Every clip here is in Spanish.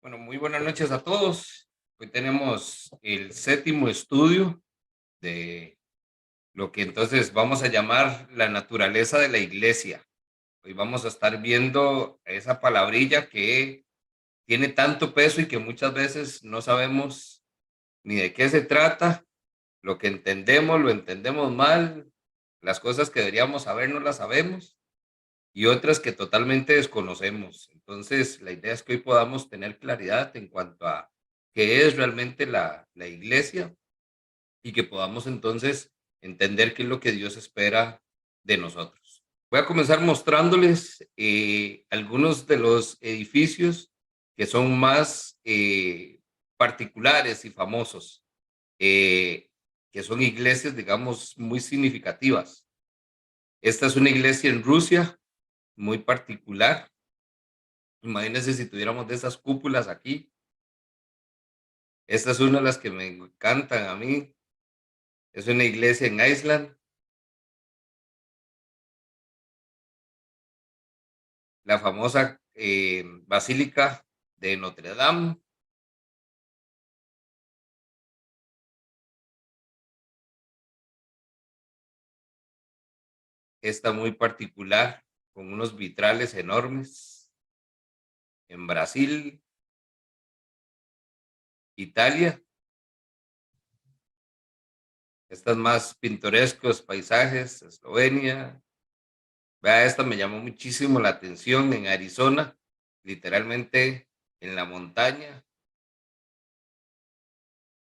Bueno, muy buenas noches a todos. Hoy tenemos el séptimo estudio de lo que entonces vamos a llamar la naturaleza de la iglesia. Hoy vamos a estar viendo esa palabrilla que tiene tanto peso y que muchas veces no sabemos ni de qué se trata. Lo que entendemos, lo entendemos mal. Las cosas que deberíamos saber no las sabemos y otras que totalmente desconocemos. Entonces, la idea es que hoy podamos tener claridad en cuanto a qué es realmente la iglesia y que podamos entonces entender qué es lo que Dios espera de nosotros. Voy a comenzar mostrándoles algunos de los edificios que son más particulares y famosos, que son iglesias, digamos, muy significativas. Esta es una iglesia en Rusia, muy particular. Imagínense si tuviéramos de esas cúpulas aquí. Esta es una de las que me encantan a mí. Es una iglesia en Iceland. La famosa Basílica de Notre Dame. Esta muy particular, con unos vitrales enormes. En Brasil, Italia. Estas más pintorescos paisajes, Eslovenia. Vea, esta me llamó muchísimo la atención en Arizona, literalmente en la montaña.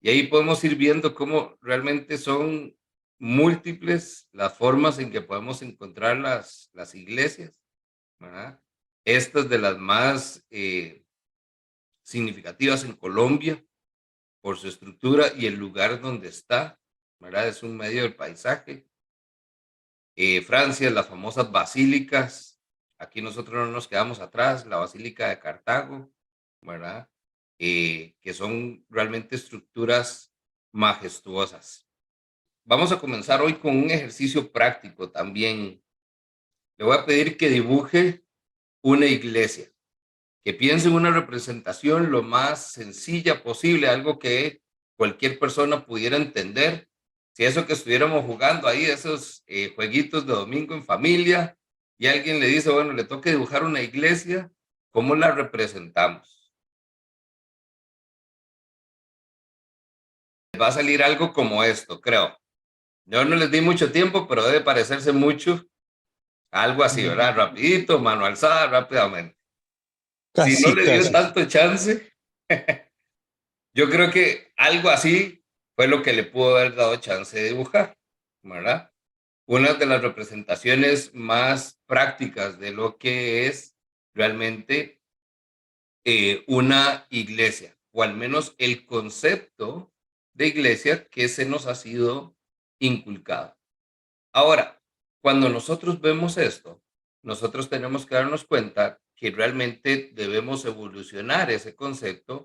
Y ahí podemos ir viendo cómo realmente son múltiples las formas en que podemos encontrar las iglesias, ¿verdad? Estas de las más significativas en Colombia por su estructura y el lugar donde está, ¿verdad? Es un medio del paisaje. Francia, las famosas basílicas. Aquí nosotros no nos quedamos atrás, la Basílica de Cartago, ¿verdad? Que son realmente estructuras majestuosas. Vamos a comenzar hoy con un ejercicio práctico también. Le voy a pedir que dibuje una iglesia, que piense en una representación lo más sencilla posible, algo que cualquier persona pudiera entender. Si eso que estuviéramos jugando ahí, esos jueguitos de domingo en familia, y alguien le dice, bueno, le toca dibujar una iglesia, ¿cómo la representamos? Va a salir algo como esto, creo. Yo no les di mucho tiempo, pero debe parecerse mucho a algo así, ¿verdad? Rapidito, mano alzada, rápidamente. Si no Casi, le dio casi. tanto chance, yo creo que algo así fue lo que le pudo haber dado chance de dibujar, ¿verdad? Una de las representaciones más prácticas de lo que es realmente una iglesia, o al menos el concepto de iglesia que se nos ha sido inculcado. Ahora, cuando nosotros vemos esto, nosotros tenemos que darnos cuenta que realmente debemos evolucionar ese concepto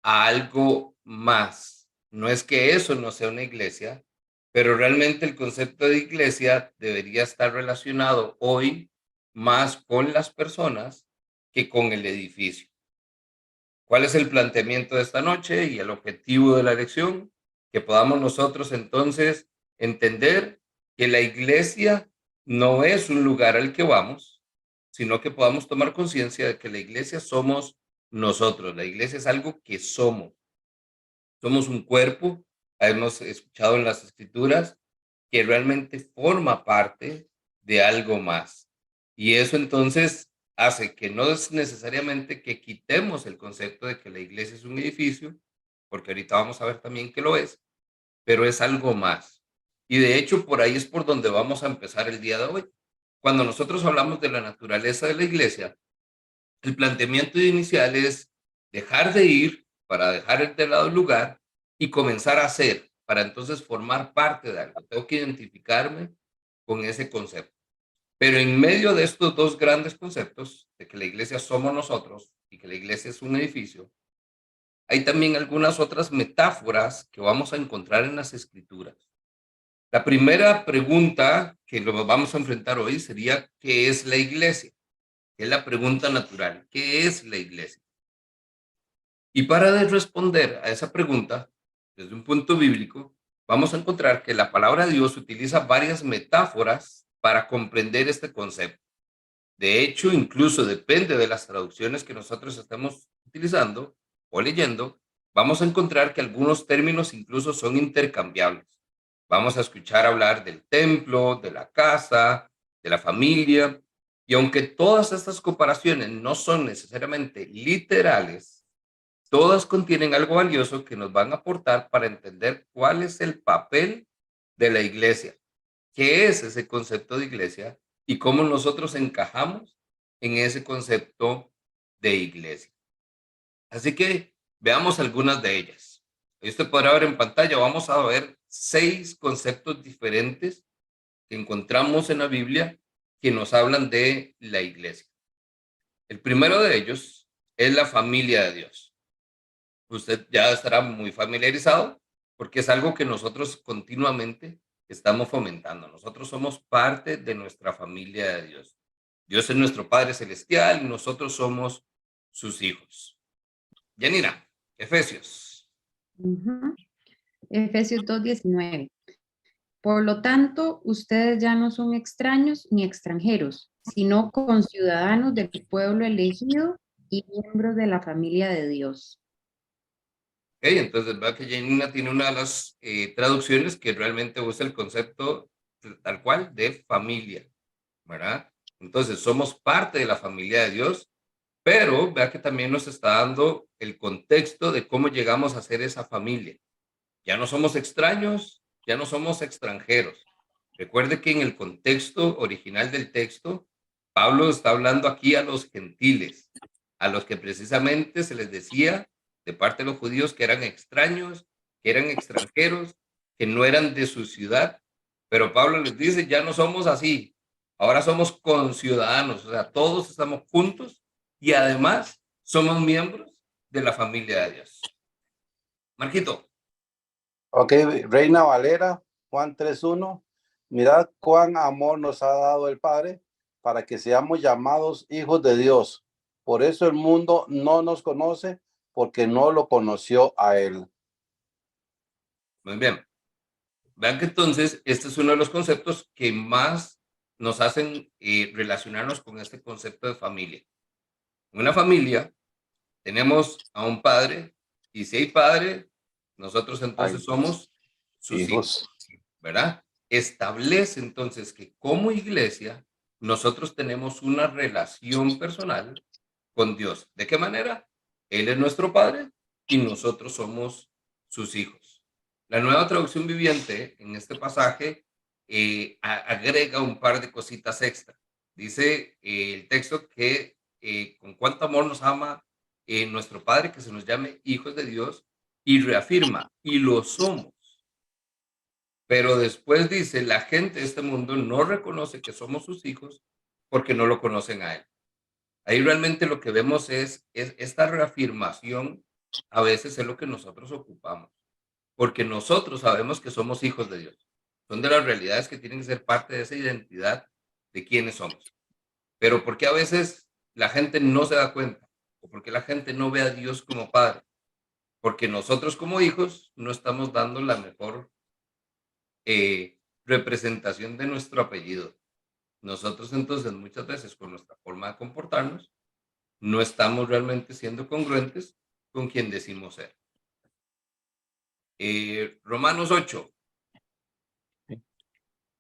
a algo más. No es que eso no sea una iglesia, pero realmente el concepto de iglesia debería estar relacionado hoy más con las personas que con el edificio. ¿Cuál es el planteamiento de esta noche y el objetivo de la lección? Que podamos nosotros entonces entender que la iglesia no es un lugar al que vamos, sino que podamos tomar conciencia de que la iglesia somos nosotros. La iglesia es algo que somos. Somos un cuerpo, hemos escuchado en las escrituras, que realmente forma parte de algo más. Y eso entonces hace que no es necesariamente que quitemos el concepto de que la iglesia es un edificio, porque ahorita vamos a ver también que lo es, pero es algo más. Y de hecho, por ahí es por donde vamos a empezar el día de hoy. Cuando nosotros hablamos de la naturaleza de la iglesia, el planteamiento inicial es dejar de ir para dejar de lado el lugar y comenzar a hacer para entonces formar parte de algo. Tengo que identificarme con ese concepto. Pero en medio de estos dos grandes conceptos, de que la iglesia somos nosotros y que la iglesia es un edificio, hay también algunas otras metáforas que vamos a encontrar en las escrituras. La primera pregunta que nos vamos a enfrentar hoy sería, ¿qué es la iglesia? Es la pregunta natural. ¿Qué es la iglesia? Y para responder a esa pregunta, desde un punto bíblico, vamos a encontrar que la palabra de Dios utiliza varias metáforas para comprender este concepto. De hecho, incluso depende de las traducciones que nosotros estemos utilizando o leyendo, vamos a encontrar que algunos términos incluso son intercambiables. Vamos a escuchar hablar del templo, de la casa, de la familia, y aunque todas estas comparaciones no son necesariamente literales, todas contienen algo valioso que nos van a aportar para entender cuál es el papel de la iglesia, qué es ese concepto de iglesia y cómo nosotros encajamos en ese concepto de iglesia. Así que veamos algunas de ellas. Ahí usted podrá ver en pantalla, vamos a ver 6 conceptos diferentes que encontramos en la Biblia que nos hablan de la iglesia. El primero de ellos es la familia de Dios. Usted ya estará muy familiarizado porque es algo que nosotros continuamente estamos fomentando. Nosotros somos parte de nuestra familia de Dios. Dios es nuestro Padre Celestial y nosotros somos sus hijos. Yanira, Efesios. Efesios 2:19. Por lo tanto, ustedes ya no son extraños ni extranjeros, sino conciudadanos del pueblo elegido y miembros de la familia de Dios. Okay, entonces vea que Janina tiene una de las traducciones que realmente usa el concepto tal cual de familia, ¿verdad? Entonces somos parte de la familia de Dios, pero vea que también nos está dando el contexto de cómo llegamos a ser esa familia. Ya no somos extraños, ya no somos extranjeros. Recuerde que en el contexto original del texto, Pablo está hablando aquí a los gentiles, a los que precisamente se les decía de parte de los judíos que eran extraños, que eran extranjeros, que no eran de su ciudad. Pero Pablo les dice, ya no somos así, ahora somos conciudadanos, o sea, todos estamos juntos y además somos miembros de la familia de Dios. Marquito. Ok, Reina Valera, Juan 3:1. Mirad cuán amor nos ha dado el Padre para que seamos llamados hijos de Dios. Por eso el mundo no nos conoce, porque no lo conoció a él. Muy bien. Vean que entonces este es uno de los conceptos que más nos hacen relacionarnos con este concepto de familia. En una familia tenemos a un padre y si hay padre, nosotros entonces somos sus hijos, ¿verdad? Establece entonces que como iglesia nosotros tenemos una relación personal con Dios. ¿De qué manera? Él es nuestro padre y nosotros somos sus hijos. La nueva traducción viviente en este pasaje agrega un par de cositas extra. Dice el texto que con cuánto amor nos ama nuestro Padre, que se nos llame hijos de Dios, y reafirma, y lo somos. Pero después dice, la gente de este mundo no reconoce que somos sus hijos porque no lo conocen a él. Ahí realmente lo que vemos es esta reafirmación, a veces es lo que nosotros ocupamos, porque nosotros sabemos que somos hijos de Dios. Son de las realidades que tienen que ser parte de esa identidad de quiénes somos. Pero ¿por qué a veces la gente no se da cuenta? ¿O por qué la gente no ve a Dios como Padre? Porque nosotros como hijos no estamos dando la mejor representación de nuestro apellido. Nosotros entonces muchas veces con nuestra forma de comportarnos no estamos realmente siendo congruentes con quien decimos ser. Romanos 8.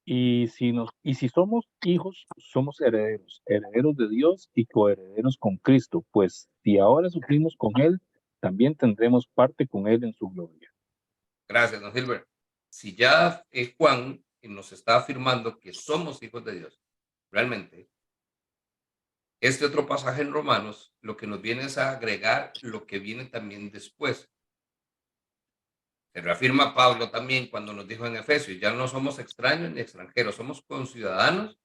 Y si somos hijos, somos herederos, herederos de Dios y coherederos con Cristo, pues si ahora sufrimos con Él, también tendremos parte con Él en su gloria. Gracias, don Gilbert. Si ya Juan nos está afirmando que somos hijos de Dios, realmente, este otro pasaje en Romanos lo que nos viene es a agregar lo que viene también después. Se reafirma Pablo también cuando nos dijo en Efesios, ya no somos extraños ni extranjeros, somos conciudadanos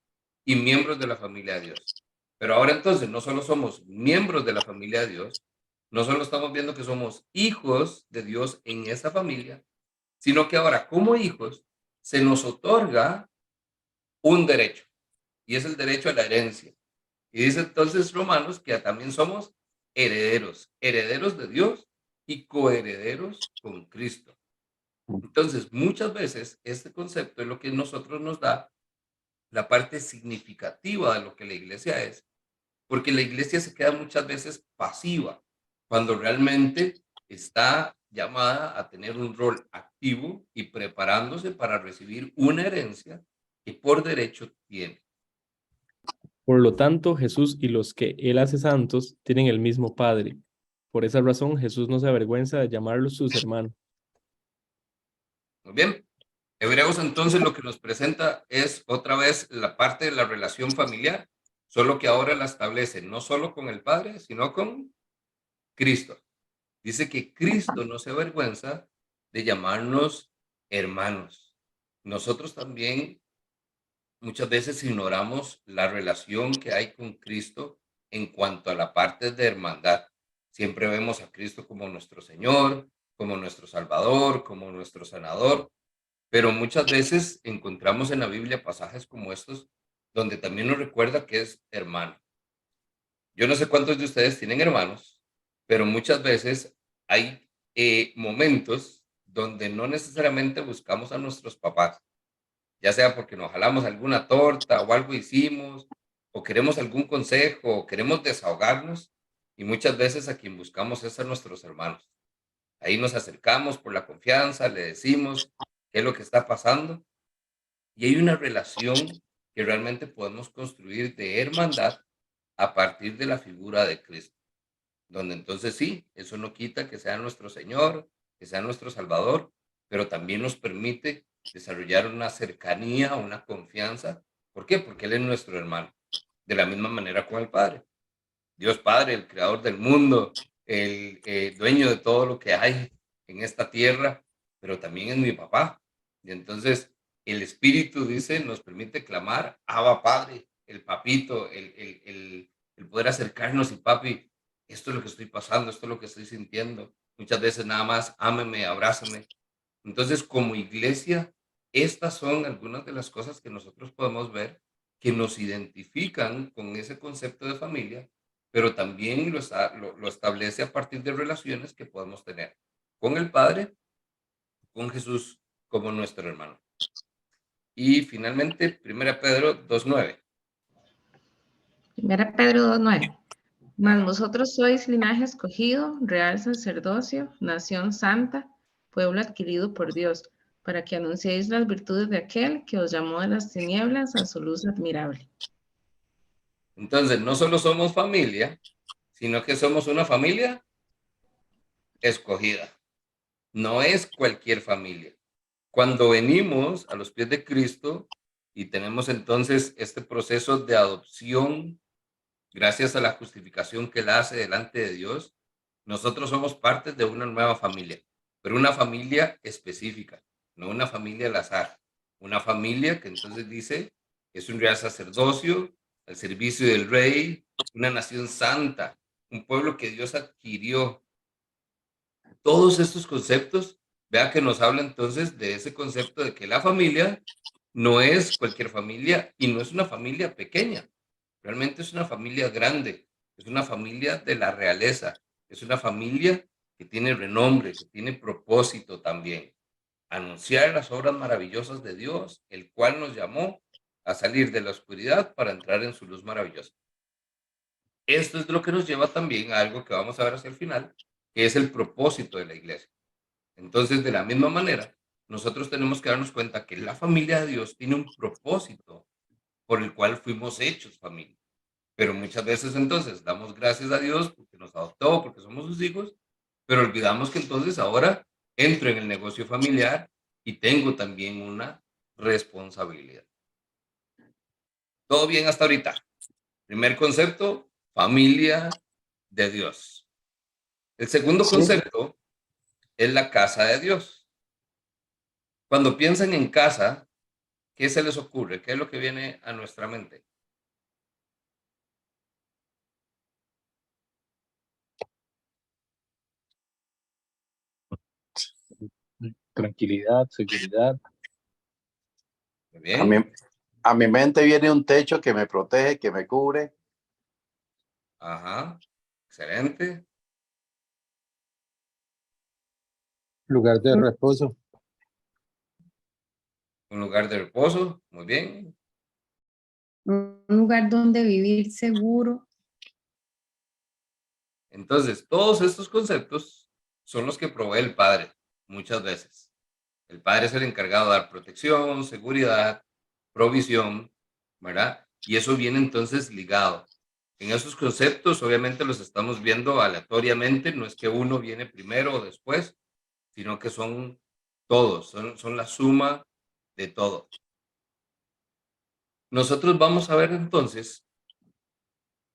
y miembros de la familia de Dios. Pero ahora entonces no solo somos miembros de la familia de Dios, no solo estamos viendo que somos hijos de Dios en esa familia, sino que ahora como hijos se nos otorga un derecho, y es el derecho a la herencia. Y dice entonces Romanos que también somos herederos, herederos de Dios y coherederos con Cristo. Entonces, muchas veces este concepto es lo que nosotros nos da la parte significativa de lo que la iglesia es, porque la iglesia se queda muchas veces pasiva, cuando realmente está llamada a tener un rol activo y preparándose para recibir una herencia que por derecho tiene. Por lo tanto, Jesús y los que Él hace santos tienen el mismo Padre. Por esa razón, Jesús no se avergüenza de llamarlos sus hermanos. Muy bien. Hebreos entonces lo que nos presenta es otra vez la parte de la relación familiar, solo que ahora la establece no solo con el Padre, sino con Cristo. Dice que Cristo no se avergüenza de llamarnos hermanos. Nosotros también muchas veces ignoramos la relación que hay con Cristo en cuanto a la parte de hermandad. Siempre vemos a Cristo como nuestro Señor, como nuestro Salvador, como nuestro sanador, pero muchas veces encontramos en la Biblia pasajes como estos donde también nos recuerda que es hermano. Yo no sé cuántos de ustedes tienen hermanos, pero muchas veces hay momentos donde no necesariamente buscamos a nuestros papás, ya sea porque nos jalamos alguna torta o algo hicimos, o queremos algún consejo, o queremos desahogarnos, y muchas veces a quien buscamos es a nuestros hermanos. Ahí nos acercamos por la confianza, le decimos qué es lo que está pasando, y hay una relación que realmente podemos construir de hermandad a partir de la figura de Cristo, donde entonces sí, eso no quita que sea nuestro Señor, que sea nuestro Salvador, pero también nos permite desarrollar una cercanía, una confianza. ¿Por qué? Porque Él es nuestro hermano, de la misma manera con el Padre. Dios Padre, el creador del mundo, el dueño de todo lo que hay en esta tierra, pero también es mi papá. Y entonces el Espíritu, dice, nos permite clamar, Abba Padre, el papito, el poder acercarnos y papi, esto es lo que estoy pasando, esto es lo que estoy sintiendo. Muchas veces nada más, ámeme, abrázame. Entonces, como iglesia, estas son algunas de las cosas que nosotros podemos ver que nos identifican con ese concepto de familia, pero también lo establece a partir de relaciones que podemos tener con el Padre, con Jesús como nuestro hermano. Y finalmente, 1 Pedro 2:9. 1 Pedro 2:9. Mas vosotros sois linaje escogido, real sacerdocio, nación santa, pueblo adquirido por Dios, para que anunciéis las virtudes de aquel que os llamó de las tinieblas a su luz admirable. Entonces, no solo somos familia, sino que somos una familia escogida. No es cualquier familia. Cuando venimos a los pies de Cristo y tenemos entonces este proceso de adopción, gracias a la justificación que Él hace delante de Dios, nosotros somos parte de una nueva familia, pero una familia específica, no una familia al azar. Una familia que entonces dice es un real sacerdocio, al servicio del rey, una nación santa, un pueblo que Dios adquirió. Todos estos conceptos, vea que nos habla entonces de ese concepto de que la familia no es cualquier familia y no es una familia pequeña, realmente es una familia grande, es una familia de la realeza, es una familia que tiene renombre, que tiene propósito también, anunciar las obras maravillosas de Dios, el cual nos llamó a salir de la oscuridad para entrar en su luz maravillosa. Esto es lo que nos lleva también a algo que vamos a ver hacia el final, que es el propósito de la iglesia. Entonces, de la misma manera, nosotros tenemos que darnos cuenta que la familia de Dios tiene un propósito por el cual fuimos hechos familia. Pero muchas veces entonces damos gracias a Dios porque nos adoptó, porque somos sus hijos, pero olvidamos que entonces ahora entro en el negocio familiar y tengo también una responsabilidad. ¿Todo bien hasta ahorita? Primer concepto, familia de Dios. El segundo concepto es la casa de Dios. Cuando piensan en casa, ¿qué se les ocurre? ¿Qué es lo que viene a nuestra mente? Tranquilidad, seguridad. Muy bien. A mi mente viene un techo que me protege, que me cubre. Ajá. Excelente. Lugar de reposo. Un lugar de reposo, muy bien. Un lugar donde vivir seguro. Entonces, todos estos conceptos son los que provee el Padre muchas veces. El Padre es el encargado de dar protección, seguridad, provisión, ¿verdad? Y eso viene entonces ligado. En esos conceptos, obviamente los estamos viendo aleatoriamente, no es que uno viene primero o después, sino que son todos, son la suma de todo. Nosotros vamos a ver entonces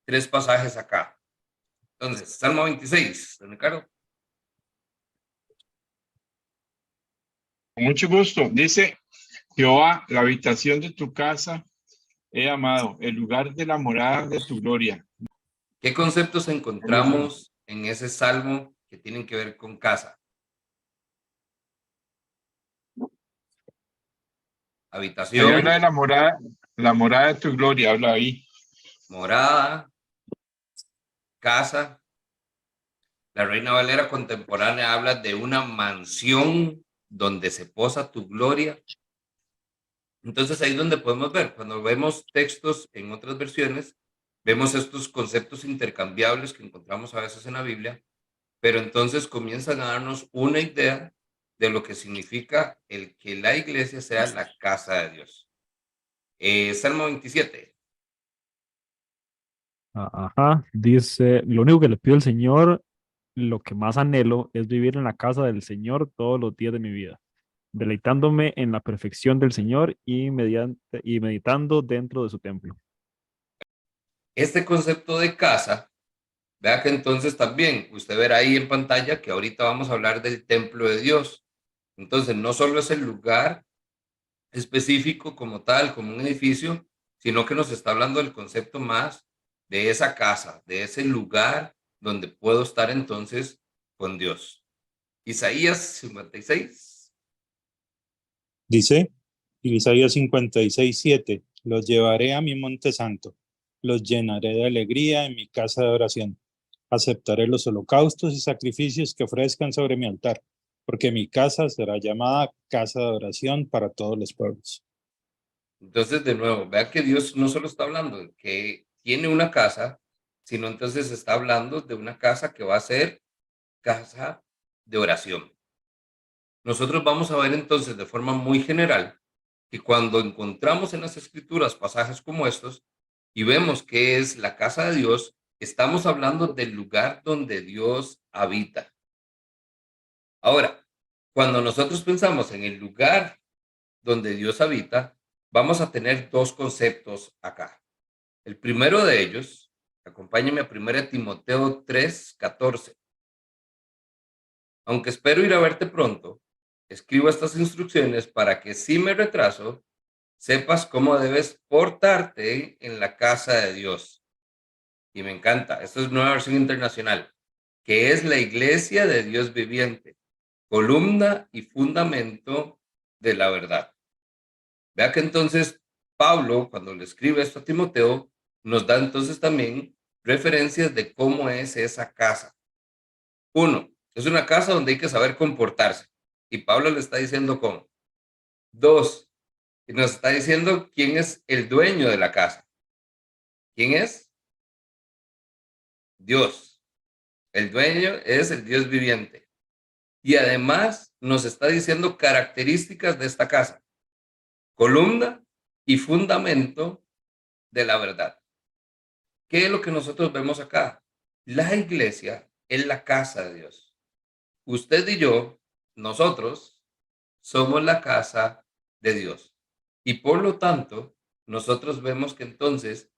3 pasajes acá. Entonces, Salmo 26, don Ricardo. Con mucho gusto. Dice, Jehová, la habitación de tu casa he amado, el lugar de la morada de tu gloria. ¿Qué conceptos encontramos en ese salmo que tienen que ver con casa? Ahí Habitación, habla de la morada de tu gloria, habla ahí. morada, casa. La Reina Valera contemporánea habla de una mansión donde se posa tu gloria. Entonces ahí es donde podemos ver, cuando vemos textos en otras versiones, vemos estos conceptos intercambiables que encontramos a veces en la Biblia, pero entonces comienzan a darnos una idea de lo que significa el que la iglesia sea la casa de Dios. Salmo 27. Ajá, dice, lo único que le pido al Señor, lo que más anhelo es vivir en la casa del Señor todos los días de mi vida, deleitándome en la perfección del Señor y meditando dentro de su templo. Este concepto de casa, vea que entonces también usted verá ahí en pantalla que ahorita vamos a hablar del templo de Dios. Entonces no solo es el lugar específico como tal, como un edificio, sino que nos está hablando del concepto más de esa casa, de ese lugar donde puedo estar entonces con Dios. Isaías 56. Dice Isaías 56:7, los llevaré a mi monte santo, los llenaré de alegría en mi casa de oración. Aceptaré los holocaustos y sacrificios que ofrezcan sobre mi altar, porque mi casa será llamada casa de oración para todos los pueblos. Entonces, de nuevo, vea que Dios no solo está hablando de que tiene una casa, sino entonces está hablando de una casa que va a ser casa de oración. Nosotros vamos a ver entonces de forma muy general que cuando encontramos en las escrituras pasajes como estos y vemos que es la casa de Dios, estamos hablando del lugar donde Dios habita. Ahora, cuando nosotros pensamos en el lugar donde Dios habita, vamos a tener 2 conceptos acá. El primero de ellos, acompáñenme a 1 Timoteo 3:14. Aunque espero ir a verte pronto, escribo estas instrucciones para que si me retraso, sepas cómo debes portarte en la casa de Dios. Y me encanta, esto es Nueva Versión Internacional, que es la iglesia de Dios viviente, columna y fundamento de la verdad. Vea que entonces Pablo, cuando le escribe esto a Timoteo, nos da entonces también referencias de cómo es esa casa. 1, es una casa donde hay que saber comportarse. Y Pablo le está diciendo cómo. 2, nos está diciendo quién es el dueño de la casa. ¿Quién es? Dios. El dueño es el Dios viviente. Y además nos está diciendo características de esta casa. Columna y fundamento de la verdad. ¿Qué es lo que nosotros vemos acá? La iglesia es la casa de Dios. Usted y yo, nosotros, somos la casa de Dios. Y por lo tanto, nosotros vemos que entonces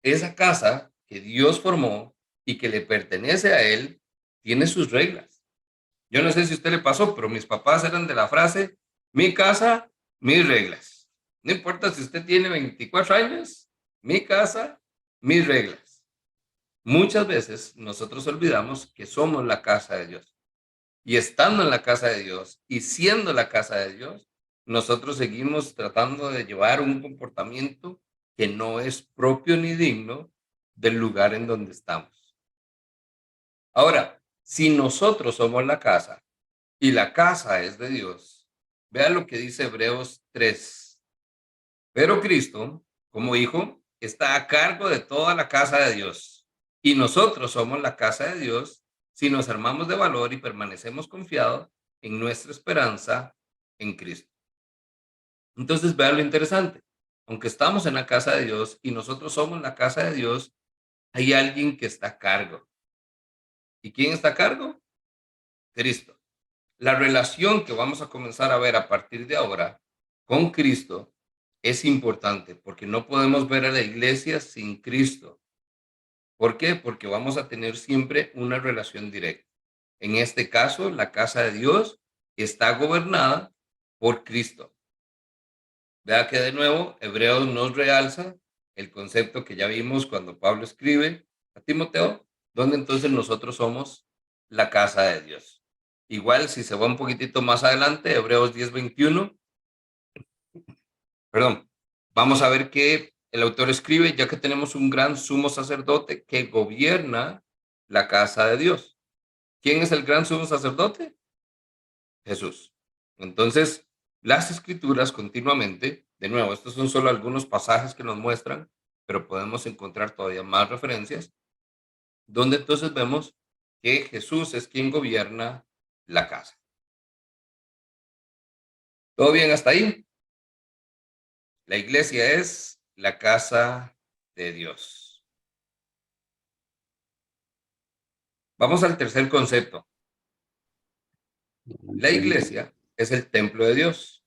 esa casa que Dios formó y que le pertenece a Él, tiene sus reglas. Yo no sé si a usted le pasó, pero mis papás eran de la frase, mi casa, mis reglas. No importa si usted tiene 24 años, mi casa, mis reglas. Muchas veces nosotros olvidamos que somos la casa de Dios. Y estando en la casa de Dios y siendo la casa de Dios, nosotros seguimos tratando de llevar un comportamiento que no es propio ni digno del lugar en donde estamos. Ahora, si nosotros somos la casa, y la casa es de Dios. Vean lo que dice Hebreos 3. Pero Cristo, como hijo, está a cargo de toda la casa de Dios. Y nosotros somos la casa de Dios si nos armamos de valor y permanecemos confiados en nuestra esperanza en Cristo. Entonces, vean lo interesante. Aunque estamos en la casa de Dios y nosotros somos la casa de Dios, hay alguien que está a cargo. ¿Y quién está a cargo? Cristo. La relación que vamos a comenzar a ver a partir de ahora con Cristo es importante porque no podemos ver a la iglesia sin Cristo. ¿Por qué? Porque vamos a tener siempre una relación directa. En este caso, la casa de Dios está gobernada por Cristo. Vea que de nuevo, Hebreos nos realza el concepto que ya vimos cuando Pablo escribe a Timoteo, donde entonces nosotros somos la casa de Dios. Igual, si se va un poquitito más adelante, Hebreos 10:21, perdón, vamos a ver que el autor escribe, ya que tenemos un gran sumo sacerdote que gobierna la casa de Dios. ¿Quién es el gran sumo sacerdote? Jesús. Entonces, las escrituras continuamente, de nuevo, estos son solo algunos pasajes que nos muestran, pero podemos encontrar todavía más referencias, donde entonces vemos que Jesús es quien gobierna la casa. ¿Todo bien hasta ahí? La iglesia es la casa de Dios. Vamos al tercer concepto. La iglesia es el templo de Dios.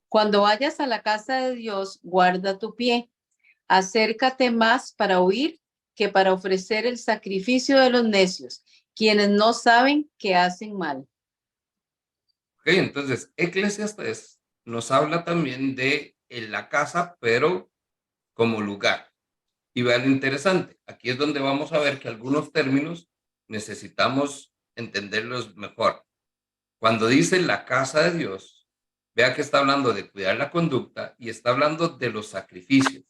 Cuando vayas a la casa de Dios, guarda tu pie. Acércate más para oír que para ofrecer el sacrificio de los necios, quienes no saben que hacen mal. Ok, entonces, Eclesiastés nos habla también de la casa, pero como lugar. Y vean lo interesante, aquí es donde vamos a ver que algunos términos necesitamos entenderlos mejor. Cuando dice la casa de Dios, vea que está hablando de cuidar la conducta y está hablando de los sacrificios.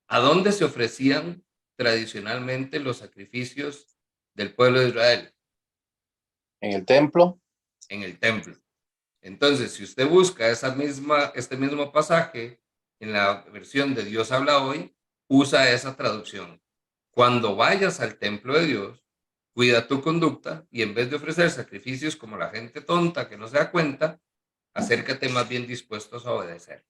¿A dónde se ofrecían tradicionalmente los sacrificios del pueblo de Israel? En el templo. En el templo. Entonces, si usted busca este mismo pasaje en la versión de Dios habla hoy, usa esa traducción. Cuando vayas al templo de Dios, cuida tu conducta y en vez de ofrecer sacrificios como la gente tonta que no se da cuenta, acércate más bien dispuestos a obedecer.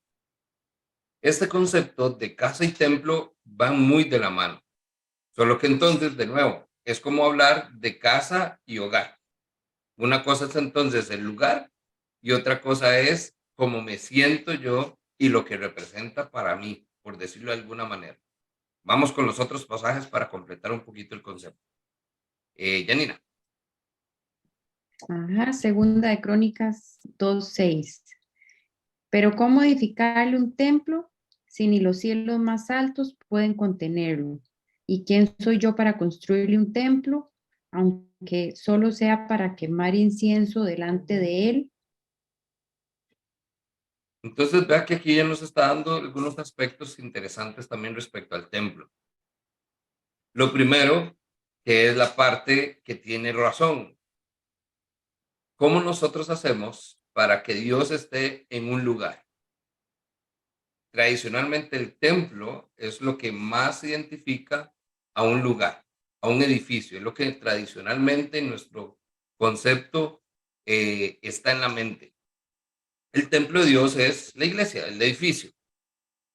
Este concepto de casa y templo van muy de la mano. Solo que entonces, de nuevo, es como hablar de casa y hogar. Una cosa es entonces el lugar y otra cosa es cómo me siento yo y lo que representa para mí, por decirlo de alguna manera. Vamos con los otros pasajes para completar un poquito el concepto. Janina. Ajá, segunda de Crónicas 2:6. Pero ¿cómo edificarle un templo si ni los cielos más altos pueden contenerlo? ¿Y quién soy yo para construirle un templo, aunque solo sea para quemar incienso delante de él? Entonces, vea que aquí ya nos está dando algunos aspectos interesantes también respecto al templo. Lo primero, que es la parte que tiene razón. ¿Cómo nosotros hacemos para que Dios esté en un lugar? Tradicionalmente el templo es lo que más identifica a un lugar, a un edificio. Es lo que tradicionalmente en nuestro concepto está en la mente. El templo de Dios es la iglesia, el edificio.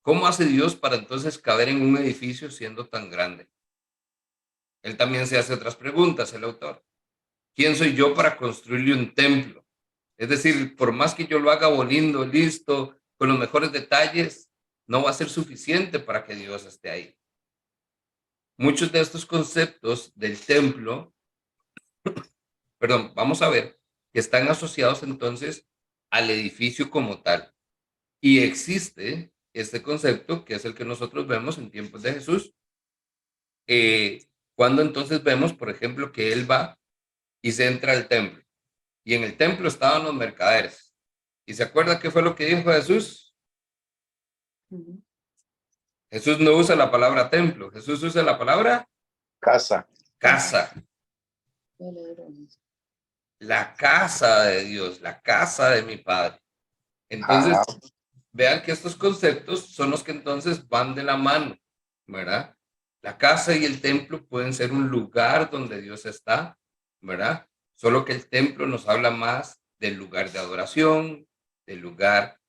¿Cómo hace Dios para entonces caber en un edificio siendo tan grande? Él también se hace otras preguntas, el autor. ¿Quién soy yo para construirle un templo? Es decir, por más que yo lo haga bonito, listo, con los mejores detalles, no va a ser suficiente para que Dios esté ahí. Muchos de estos conceptos del templo, perdón, vamos a ver, que están asociados entonces al edificio como tal. Y existe este concepto, que es el que nosotros vemos en tiempos de Jesús, cuando entonces vemos, por ejemplo, que él va y se entra al templo. Y en el templo estaban los mercaderes. ¿Y se acuerda qué fue lo que dijo Jesús? Jesús no usa la palabra templo, Jesús usa la palabra casa. casa. la casa de Dios, la casa de mi Padre. Entonces, vean que estos conceptos son los que entonces van de la mano, ¿verdad? La casa y el templo pueden ser un lugar donde Dios está, ¿verdad? Solo que el templo nos habla más del lugar de adoración, del lugar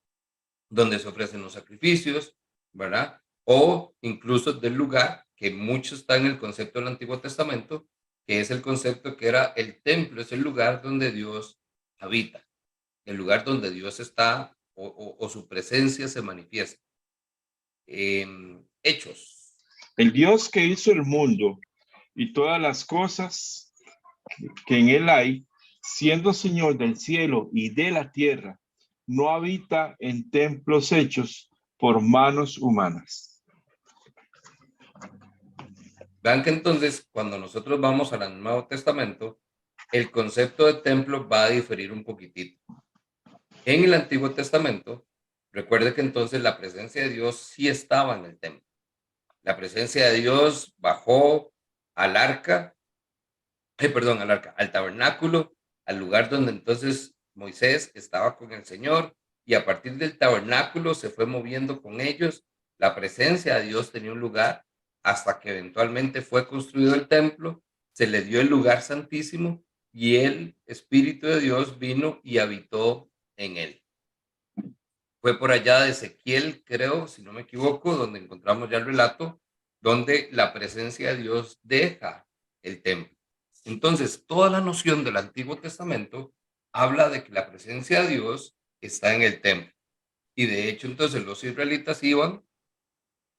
donde se ofrecen los sacrificios, ¿verdad? O incluso del lugar que mucho está en el concepto del Antiguo Testamento, que es el concepto que era el templo, es el lugar donde Dios habita, el lugar donde Dios está o su presencia se manifiesta. Hechos. El Dios que hizo el mundo y todas las cosas que en él hay, siendo Señor del cielo y de la tierra, no habita en templos hechos por manos humanas. Vean que entonces, cuando nosotros vamos al Nuevo Testamento, el concepto de templo va a diferir un poquitito. En el Antiguo Testamento, recuerde que entonces la presencia de Dios sí estaba en el templo. La presencia de Dios bajó al tabernáculo, al lugar donde entonces Moisés estaba con el Señor, y a partir del tabernáculo se fue moviendo con ellos. La presencia de Dios tenía un lugar hasta que eventualmente fue construido el templo, se le dio el lugar santísimo y el Espíritu de Dios vino y habitó en él. Fue por allá de Ezequiel, creo, si no me equivoco, donde encontramos ya el relato, donde la presencia de Dios deja el templo. Entonces, toda la noción del Antiguo Testamento habla de que la presencia de Dios está en el templo. Y de hecho, entonces los israelitas iban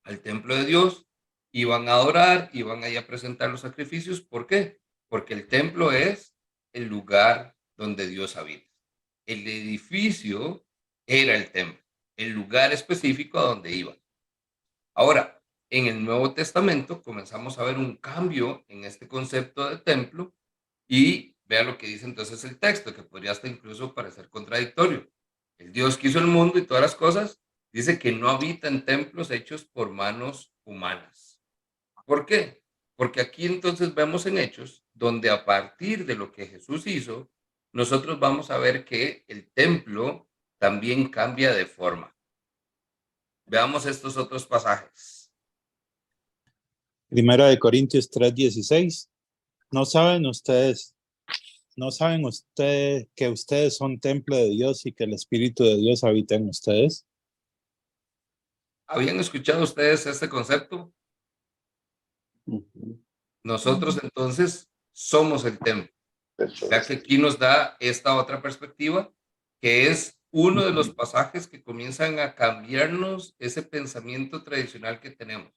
al templo de Dios, iban a adorar, iban ahí a presentar los sacrificios. ¿Por qué? Porque el templo es el lugar donde Dios habita. El edificio era el templo, el lugar específico a donde iban. Ahora, en el Nuevo Testamento comenzamos a ver un cambio en este concepto de templo y vea lo que dice entonces el texto, que podría hasta incluso parecer contradictorio. El Dios que hizo el mundo y todas las cosas, dice que no habita en templos hechos por manos humanas. ¿Por qué? Porque aquí entonces vemos en Hechos, donde a partir de lo que Jesús hizo, nosotros vamos a ver que el templo también cambia de forma. Veamos estos otros pasajes. Primera de Corintios 3:16. ¿No saben ustedes que ustedes son templo de Dios y que el Espíritu de Dios habita en ustedes? ¿Habían escuchado ustedes este concepto? Nosotros entonces somos el templo. Ya que aquí nos da esta otra perspectiva, que es uno de los pasajes que comienzan a cambiarnos ese pensamiento tradicional que tenemos.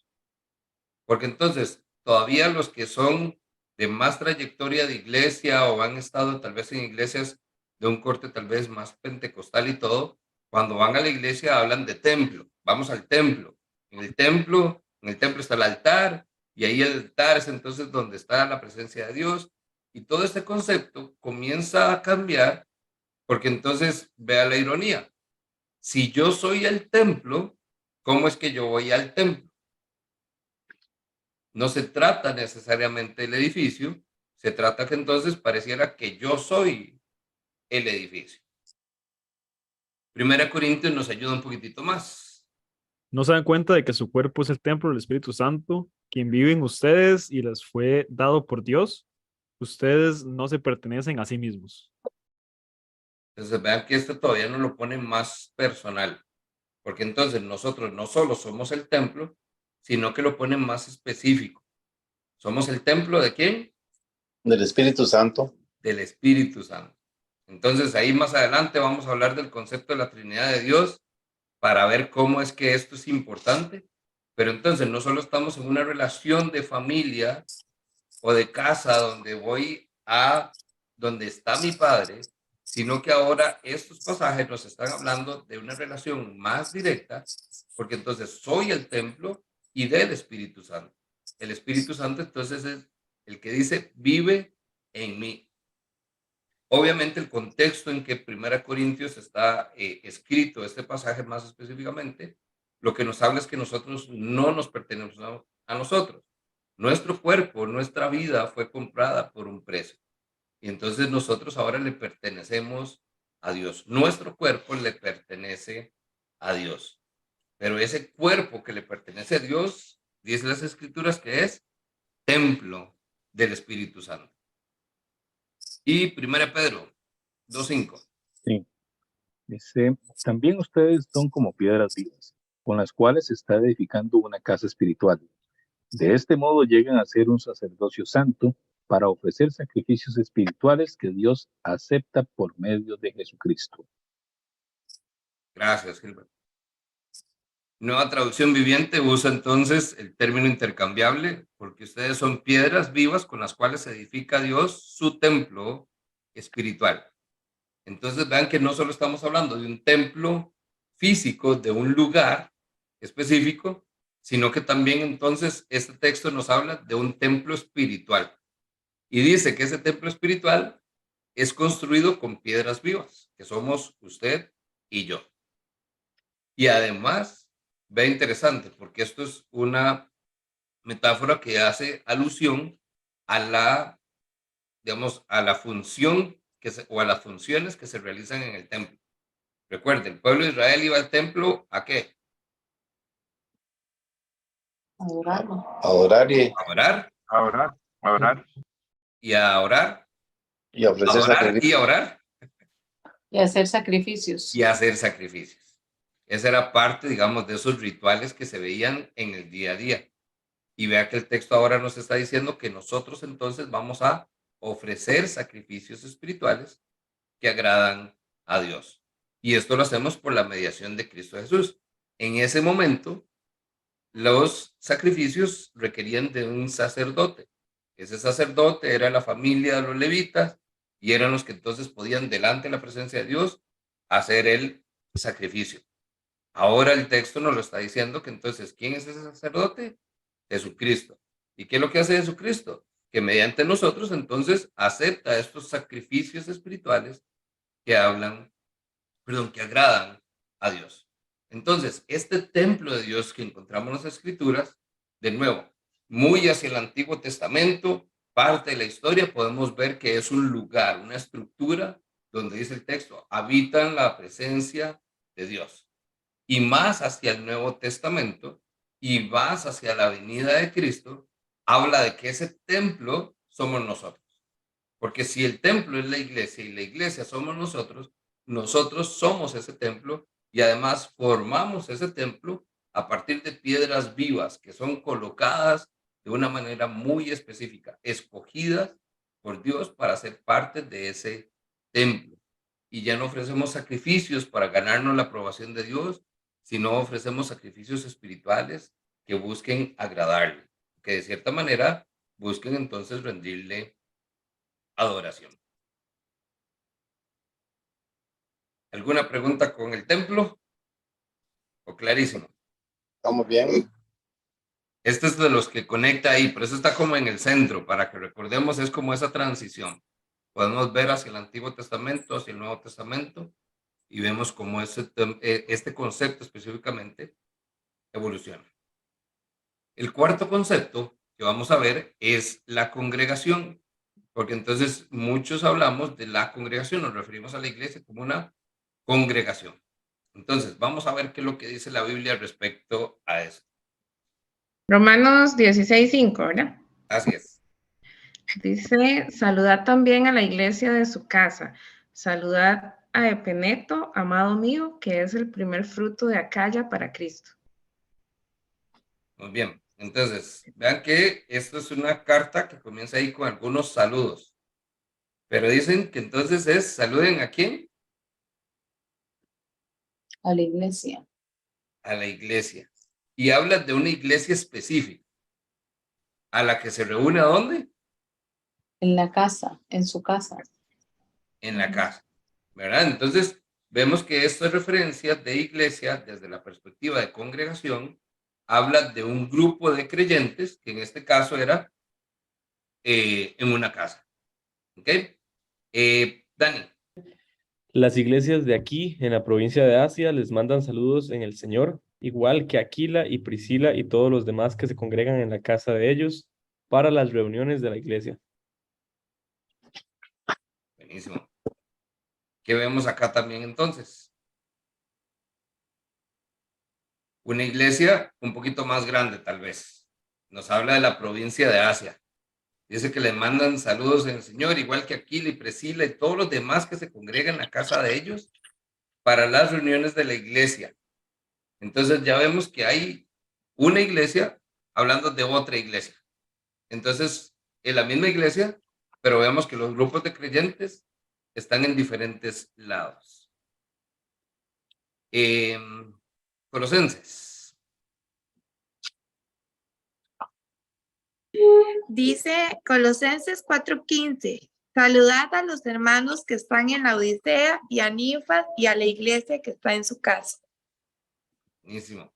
Porque entonces, todavía los que son de más trayectoria de iglesia o han estado tal vez en iglesias de un corte tal vez más pentecostal y todo, cuando van a la iglesia hablan de templo. Vamos al templo. En el templo está el altar y ahí el altar es entonces donde está la presencia de Dios. Y todo este concepto comienza a cambiar porque entonces vea la ironía. Si yo soy el templo, ¿cómo es que yo voy al templo? No se trata necesariamente del edificio, se trata que entonces pareciera que yo soy el edificio. Primera Corintios nos ayuda un poquitito más. ¿No se dan cuenta de que su cuerpo es el templo del Espíritu Santo, quien vive en ustedes y les fue dado por Dios? Ustedes no se pertenecen a sí mismos. Entonces vean que esto todavía nos lo pone más personal, porque entonces nosotros no solo somos el templo, sino que lo pone más específico. ¿Somos el templo de quién? Del Espíritu Santo. Del Espíritu Santo. Entonces ahí más adelante vamos a hablar del concepto de la Trinidad de Dios para ver cómo es que esto es importante. Pero entonces no solo estamos en una relación de familia o de casa donde está mi padre, sino que ahora estos pasajes nos están hablando de una relación más directa, porque entonces soy el templo y del Espíritu Santo. El Espíritu Santo entonces es el que dice, vive en mí. Obviamente el contexto en que 1 Corintios está escrito, este pasaje más específicamente, lo que nos habla es que nosotros no nos pertenecemos a nosotros. Nuestro cuerpo, nuestra vida fue comprada por un precio. Y entonces nosotros ahora le pertenecemos a Dios. Nuestro cuerpo le pertenece a Dios. Pero ese cuerpo que le pertenece a Dios, dice las Escrituras que es templo del Espíritu Santo. Y 1 Pedro 2:5. Sí. Dice, también ustedes son como piedras vivas, con las cuales se está edificando una casa espiritual. De este modo llegan a ser un sacerdocio santo para ofrecer sacrificios espirituales que Dios acepta por medio de Jesucristo. Gracias, Gilbert. Nueva Traducción Viviente usa entonces el término intercambiable, porque ustedes son piedras vivas con las cuales se edifica Dios su templo espiritual. Entonces vean que no solo estamos hablando de un templo físico, de un lugar específico, sino que también entonces este texto nos habla de un templo espiritual. Y dice que ese templo espiritual es construido con piedras vivas, que somos usted y yo. Y además, ve interesante, porque esto es una metáfora que hace alusión a la, digamos, a la función o a las funciones que se realizan en el templo. Recuerden, el pueblo de Israel iba al templo ¿a qué? A orar y A orar. A orar, a orar. Y a orar. a ofrecer A orar sacrificios. y a orar. Y hacer sacrificios. Y a hacer sacrificios. Esa era parte, digamos, de esos rituales que se veían en el día a día. Y vea que el texto ahora nos está diciendo que nosotros entonces vamos a ofrecer sacrificios espirituales que agradan a Dios. Y esto lo hacemos por la mediación de Cristo Jesús. En ese momento, los sacrificios requerían de un sacerdote. Ese sacerdote era la familia de los levitas y eran los que entonces podían, delante de la presencia de Dios, hacer el sacrificio. Ahora el texto nos lo está diciendo que entonces, ¿quién es ese sacerdote? Jesucristo. ¿Y qué es lo que hace Jesucristo? Que mediante nosotros entonces acepta estos sacrificios espirituales que agradan a Dios. Entonces, este templo de Dios que encontramos en las Escrituras, de nuevo, muy hacia el Antiguo Testamento, parte de la historia, podemos ver que es un lugar, una estructura, donde dice el texto, habitan la presencia de Dios. Y más hacia el Nuevo Testamento, y más hacia la venida de Cristo, habla de que ese templo somos nosotros. Porque si el templo es la iglesia y la iglesia somos nosotros somos ese templo y además formamos ese templo a partir de piedras vivas que son colocadas de una manera muy específica, escogidas por Dios para ser parte de ese templo. Y ya no ofrecemos sacrificios para ganarnos la aprobación de Dios, sino ofrecemos sacrificios espirituales que busquen agradarle, que de cierta manera busquen entonces rendirle adoración. ¿Alguna pregunta con el templo? ¿O clarísimo? Estamos bien. Este es de los que conecta ahí, pero eso está como en el centro, para que recordemos, es como esa transición. Podemos ver hacia el Antiguo Testamento, hacia el Nuevo Testamento, y vemos cómo este concepto específicamente evoluciona. El cuarto concepto que vamos a ver es la congregación, porque entonces muchos hablamos de la congregación, nos referimos a la iglesia como una congregación. Entonces, vamos a ver qué es lo que dice la Biblia respecto a eso. Romanos 16:5, ¿verdad? Así es. Dice, saludad también a la iglesia de su casa. Saludad a Epeneto, amado mío, que es el primer fruto de Acaya para Cristo. Muy bien. Entonces, vean que esto es una carta que comienza ahí con algunos saludos. Pero dicen que entonces ¿saluden a quién? A la iglesia. A la iglesia. Y habla de una iglesia específica. ¿A la que se reúne a dónde? En la casa, en su casa. En la casa, ¿verdad? Entonces, vemos que esto es referencia de iglesia desde la perspectiva de congregación. Habla de un grupo de creyentes, que en este caso era en una casa. ¿Ok? Dani. Las iglesias de aquí, en la provincia de Asia, les mandan saludos en el Señor, igual que Aquila y Priscila y todos los demás que se congregan en la casa de ellos para las reuniones de la iglesia. Buenísimo. ¿Qué vemos acá también entonces? Una iglesia un poquito más grande tal vez. Nos habla de la provincia de Asia. Dice que le mandan saludos en el Señor, igual que Aquila y Priscila y todos los demás que se congregan en la casa de ellos para las reuniones de la iglesia. Entonces ya vemos que hay una iglesia hablando de otra iglesia. Entonces, en la misma iglesia, pero vemos que los grupos de creyentes están en diferentes lados. Colosenses. Dice Colosenses 4:15, saludad a los hermanos que están en la Odisea y a Ninfas y a la iglesia que está en su casa. Buenísimo.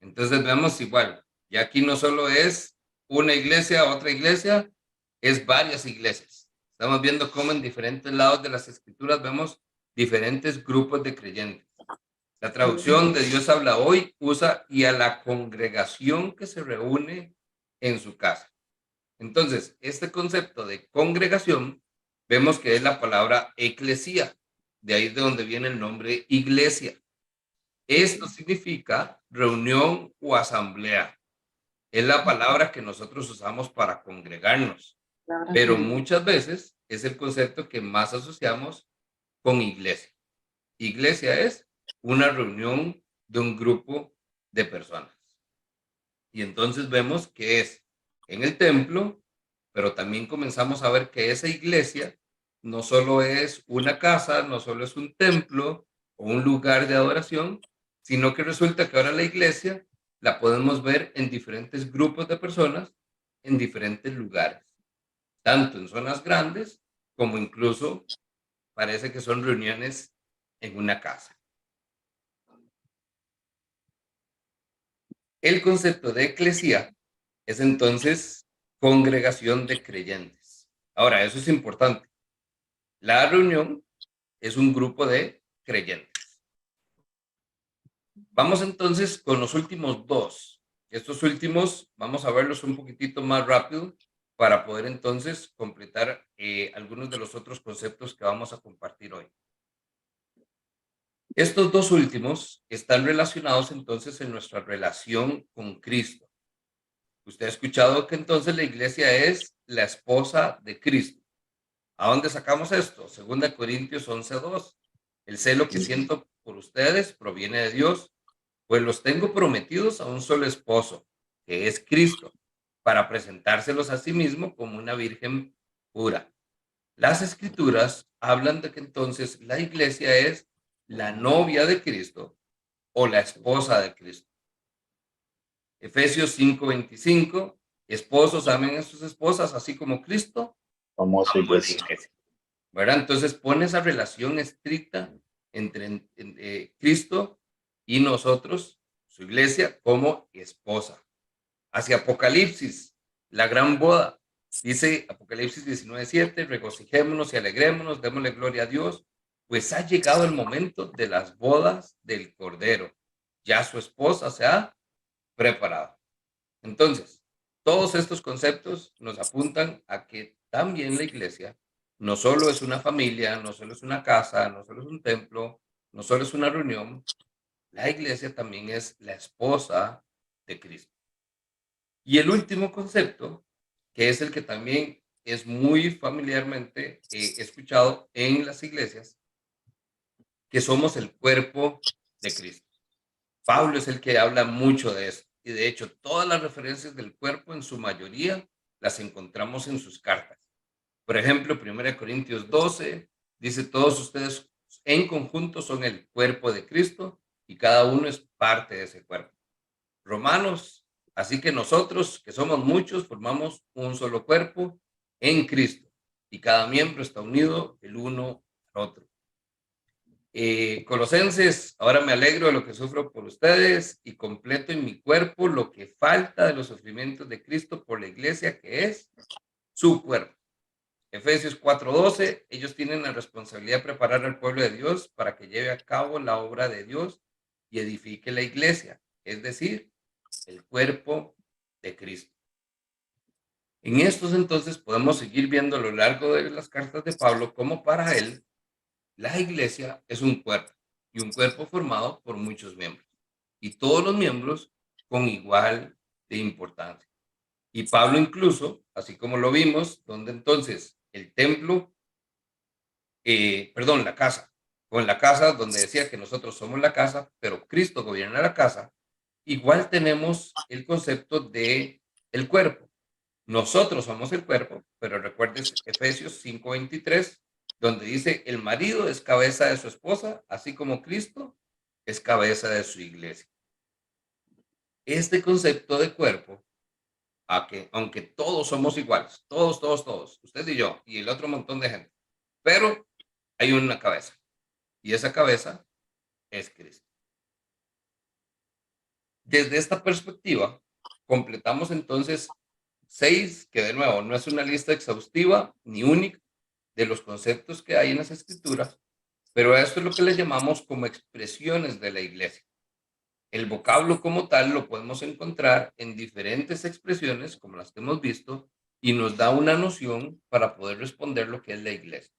Entonces vemos igual, y aquí no solo es una iglesia, otra iglesia, es varias iglesias. Estamos viendo cómo en diferentes lados de las escrituras vemos diferentes grupos de creyentes. La traducción de Dios habla hoy usa y a la congregación que se reúne en su casa. Entonces, este concepto de congregación, vemos que es la palabra eclesía, de ahí de donde viene el nombre iglesia. Esto significa reunión o asamblea. Es la palabra que nosotros usamos para congregarnos, pero muchas veces es el concepto que más asociamos con iglesia. Iglesia es una reunión de un grupo de personas. Y entonces vemos que es en el templo, pero también comenzamos a ver que esa iglesia no solo es una casa, no solo es un templo o un lugar de adoración, sino que resulta que ahora la iglesia la podemos ver en diferentes grupos de personas en diferentes lugares, tanto en zonas grandes como incluso parece que son reuniones en una casa. El concepto de eclesía es entonces congregación de creyentes. Ahora, eso es importante. La reunión es un grupo de creyentes. Vamos entonces con los últimos dos. Estos últimos vamos a verlos un poquitito más rápido para poder entonces completar algunos de los otros conceptos que vamos a compartir hoy. Estos dos últimos están relacionados entonces en nuestra relación con Cristo. Usted ha escuchado que entonces la iglesia es la esposa de Cristo. ¿A dónde sacamos esto? 2 Corintios 11:2. El celo que siento por ustedes proviene de Dios, pues los tengo prometidos a un solo esposo, que es Cristo, para presentárselos a sí mismo como una virgen pura. Las escrituras hablan de que entonces la iglesia es la novia de Cristo o la esposa de Cristo. Efesios 5:25, esposos amen a sus esposas, así como Cristo amó a su iglesia. ¿Verdad? Entonces pone esa relación estricta entre Cristo y nosotros, su iglesia, como esposa. Hacia Apocalipsis, la gran boda, dice Apocalipsis 19:7, regocijémonos y alegrémonos, démosle gloria a Dios, pues ha llegado el momento de las bodas del Cordero. Ya su esposa se ha preparado. Entonces, todos estos conceptos nos apuntan a que también la iglesia no solo es una familia, no solo es una casa, no solo es un templo, no solo es una reunión, la iglesia también es la esposa de Cristo. Y el último concepto, que es el que también es muy familiarmente escuchado en las iglesias, que somos el cuerpo de Cristo. Pablo es el que habla mucho de esto. Y de hecho, todas las referencias del cuerpo, en su mayoría, las encontramos en sus cartas. Por ejemplo, 1 Corintios 12 dice, todos ustedes en conjunto son el cuerpo de Cristo y cada uno es parte de ese cuerpo. Romanos, así que nosotros, que somos muchos, formamos un solo cuerpo en Cristo y cada miembro está unido el uno al otro. Colosenses, ahora me alegro de lo que sufro por ustedes y completo en mi cuerpo lo que falta de los sufrimientos de Cristo por la iglesia, que es su cuerpo. Efesios 4:12, ellos tienen la responsabilidad de preparar al pueblo de Dios para que lleve a cabo la obra de Dios y edifique la iglesia, es decir, el cuerpo de Cristo. En estos entonces podemos seguir viendo a lo largo de las cartas de Pablo cómo para él la iglesia es un cuerpo y un cuerpo formado por muchos miembros y todos los miembros con igual de importancia. Y Pablo incluso, así como lo vimos, donde entonces el templo, la casa, o en la casa donde decía que nosotros somos la casa, pero Cristo gobierna la casa, igual tenemos el concepto de el cuerpo. Nosotros somos el cuerpo, pero recuerden Efesios 5:23, donde dice, el marido es cabeza de su esposa, así como Cristo es cabeza de su iglesia. Este concepto de cuerpo, aunque todos somos iguales, todos, usted y yo, y el otro montón de gente, pero hay una cabeza, y esa cabeza es Cristo. Desde esta perspectiva, completamos entonces 6, que de nuevo no es una lista exhaustiva ni única de los conceptos que hay en las escrituras, pero esto es lo que le llamamos como expresiones de la iglesia. El vocablo como tal lo podemos encontrar en diferentes expresiones como las que hemos visto y nos da una noción para poder responder lo que es la iglesia.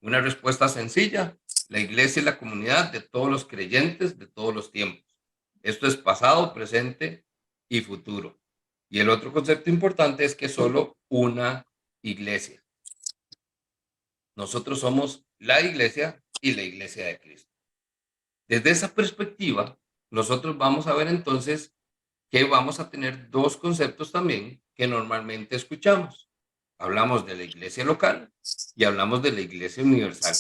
Una respuesta sencilla: la iglesia es la comunidad de todos los creyentes de todos los tiempos. Esto es pasado, presente y futuro. Y el otro concepto importante es que solo una iglesia. Nosotros somos la iglesia y la iglesia de Cristo. Desde esa perspectiva, nosotros vamos a ver entonces que vamos a tener dos conceptos también que normalmente escuchamos. Hablamos de la iglesia local y hablamos de la iglesia universal.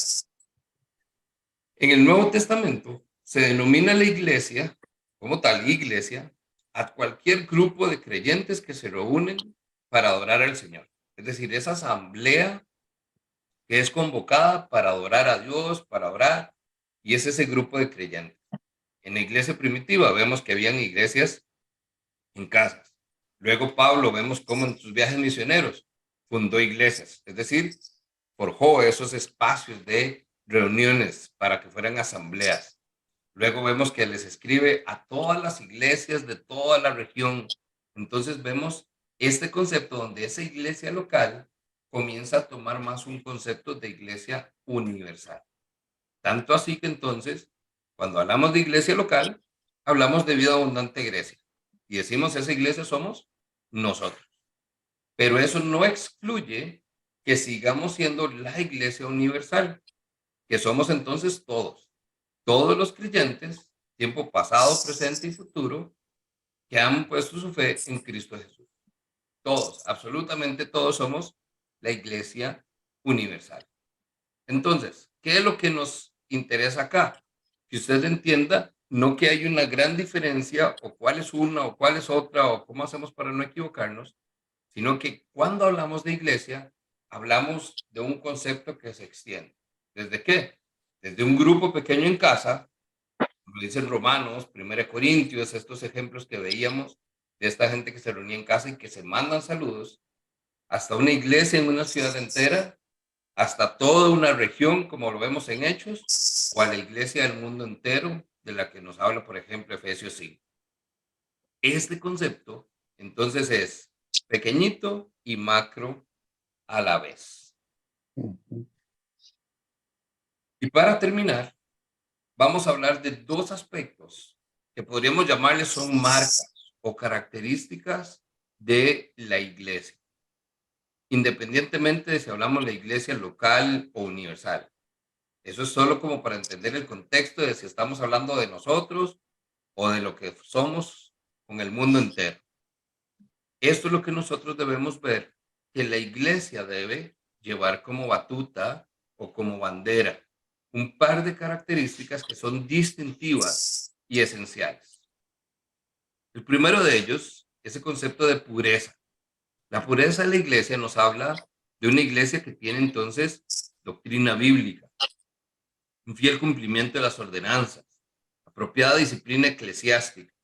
En el Nuevo Testamento se denomina la iglesia, como tal iglesia, a cualquier grupo de creyentes que se reúnen para adorar al Señor. Es decir, esa asamblea que es convocada para adorar a Dios, para orar, y es ese grupo de creyentes. En la iglesia primitiva vemos que habían iglesias en casas. Luego Pablo vemos cómo en sus viajes misioneros fundó iglesias, es decir, forjó esos espacios de reuniones para que fueran asambleas. Luego vemos que les escribe a todas las iglesias de toda la región. Entonces vemos este concepto donde esa iglesia local comienza a tomar más un concepto de iglesia universal. Tanto así que entonces, cuando hablamos de iglesia local, hablamos de Vida Abundante Grecia. Y decimos, esa iglesia somos nosotros. Pero eso no excluye que sigamos siendo la iglesia universal, que somos entonces todos los creyentes, tiempo pasado, presente y futuro, que han puesto su fe en Cristo Jesús. Todos, absolutamente todos somos la iglesia universal. Entonces, ¿qué es lo que nos interesa acá? Que usted entienda, no que hay una gran diferencia, o cuál es una, o cuál es otra, o cómo hacemos para no equivocarnos, sino que cuando hablamos de iglesia, hablamos de un concepto que se extiende. ¿Desde qué? Desde un grupo pequeño en casa, como dicen Romanos, 1 Corintios, estos ejemplos que veíamos de esta gente que se reunía en casa y que se mandan saludos, hasta una iglesia en una ciudad entera, hasta toda una región, como lo vemos en Hechos, o a la iglesia del mundo entero, de la que nos habla, por ejemplo, Efesios 5. Este concepto, entonces, es pequeñito y macro a la vez. Y para terminar, vamos a hablar de dos aspectos que podríamos llamarles son marcas o características de la iglesia, independientemente de si hablamos de la iglesia local o universal. Eso es solo como para entender el contexto de si estamos hablando de nosotros o de lo que somos con el mundo entero. Esto es lo que nosotros debemos ver, que la iglesia debe llevar como batuta o como bandera un par de características que son distintivas y esenciales. El primero de ellos es el concepto de pureza. La pureza de la iglesia nos habla de una iglesia que tiene entonces doctrina bíblica, un fiel cumplimiento de las ordenanzas, apropiada disciplina eclesiástica,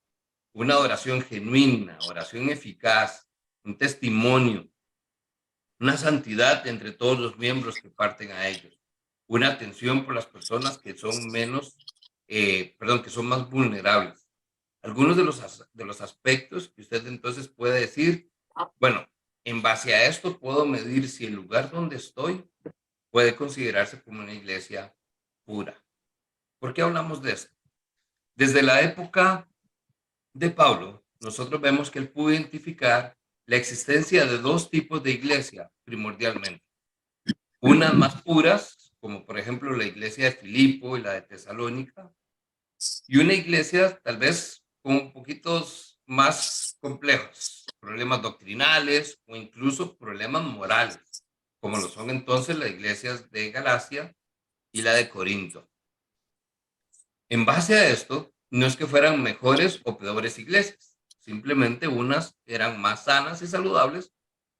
una oración genuina, oración eficaz, un testimonio, una santidad entre todos los miembros que parten a ellos, una atención por las personas que son que son más vulnerables. Algunos de los aspectos que usted entonces puede decir, bueno, En base a esto puedo medir si el lugar donde estoy puede considerarse como una iglesia pura. ¿Por qué hablamos de esto? Desde la época de Pablo, nosotros vemos que él pudo identificar la existencia de dos tipos de iglesia primordialmente. Unas más puras, como por ejemplo la iglesia de Filipo y la de Tesalónica, y una iglesia tal vez con un poquitos más complejos, problemas doctrinales o incluso problemas morales, como lo son entonces las iglesias de Galacia y la de Corinto. En base a esto, no es que fueran mejores o peores iglesias, simplemente unas eran más sanas y saludables,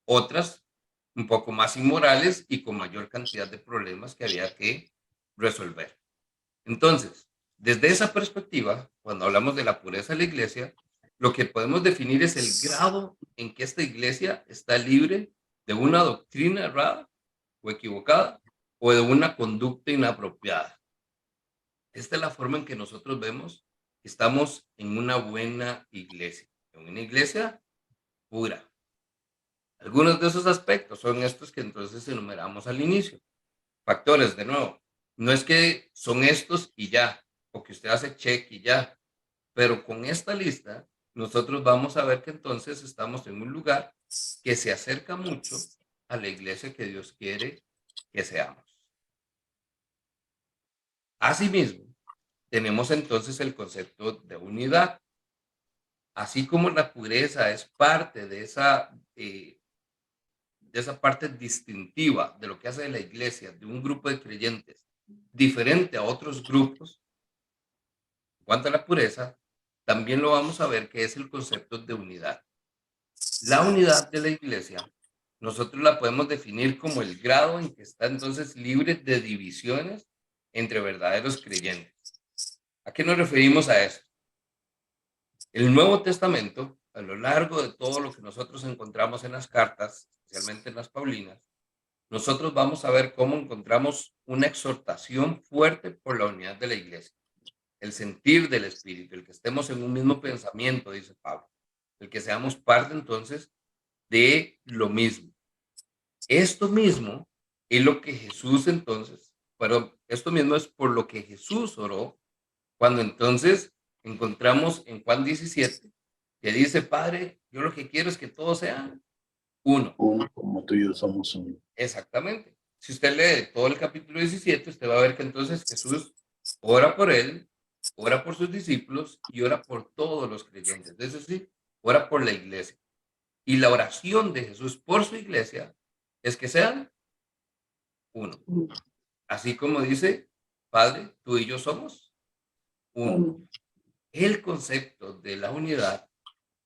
otras un poco más inmorales y con mayor cantidad de problemas que había que resolver. Entonces, desde esa perspectiva, cuando hablamos de la pureza de la iglesia, lo que podemos definir es el grado en que esta iglesia está libre de una doctrina errada o equivocada o de una conducta inapropiada. Esta es la forma en que nosotros vemos que estamos en una buena iglesia, en una iglesia pura. Algunos de esos aspectos son estos que entonces enumeramos al inicio. Factores, de nuevo, no es que son estos y ya, o que usted hace check y ya, pero con esta lista nosotros vamos a ver que entonces estamos en un lugar que se acerca mucho a la iglesia que Dios quiere que seamos. Asimismo, tenemos entonces el concepto de unidad. Así como la pureza es parte de esa parte distintiva de lo que hace de la iglesia, de un grupo de creyentes, diferente a otros grupos, en cuanto a la pureza, también lo vamos a ver que es el concepto de unidad. La unidad de la iglesia, nosotros la podemos definir como el grado en que está entonces libre de divisiones entre verdaderos creyentes. ¿A qué nos referimos a esto? El Nuevo Testamento, a lo largo de todo lo que nosotros encontramos en las cartas, especialmente en las Paulinas, nosotros vamos a ver cómo encontramos una exhortación fuerte por la unidad de la iglesia. El sentir del Espíritu, el que estemos en un mismo pensamiento, dice Pablo. El que seamos parte entonces de lo mismo. Esto mismo es lo que Jesús entonces, pero esto mismo es por lo que Jesús oró cuando entonces encontramos en Juan 17 que dice: Padre, yo lo que quiero es que todos sean uno. Uno, como tú y yo somos uno. Exactamente. Si usted lee todo el capítulo 17, usted va a ver que entonces Jesús ora por él, ora por sus discípulos y ora por todos los creyentes. Es decir, ora por la iglesia. Y la oración de Jesús por su iglesia es que sean uno. Así como dice: Padre, tú y yo somos uno. El concepto de la unidad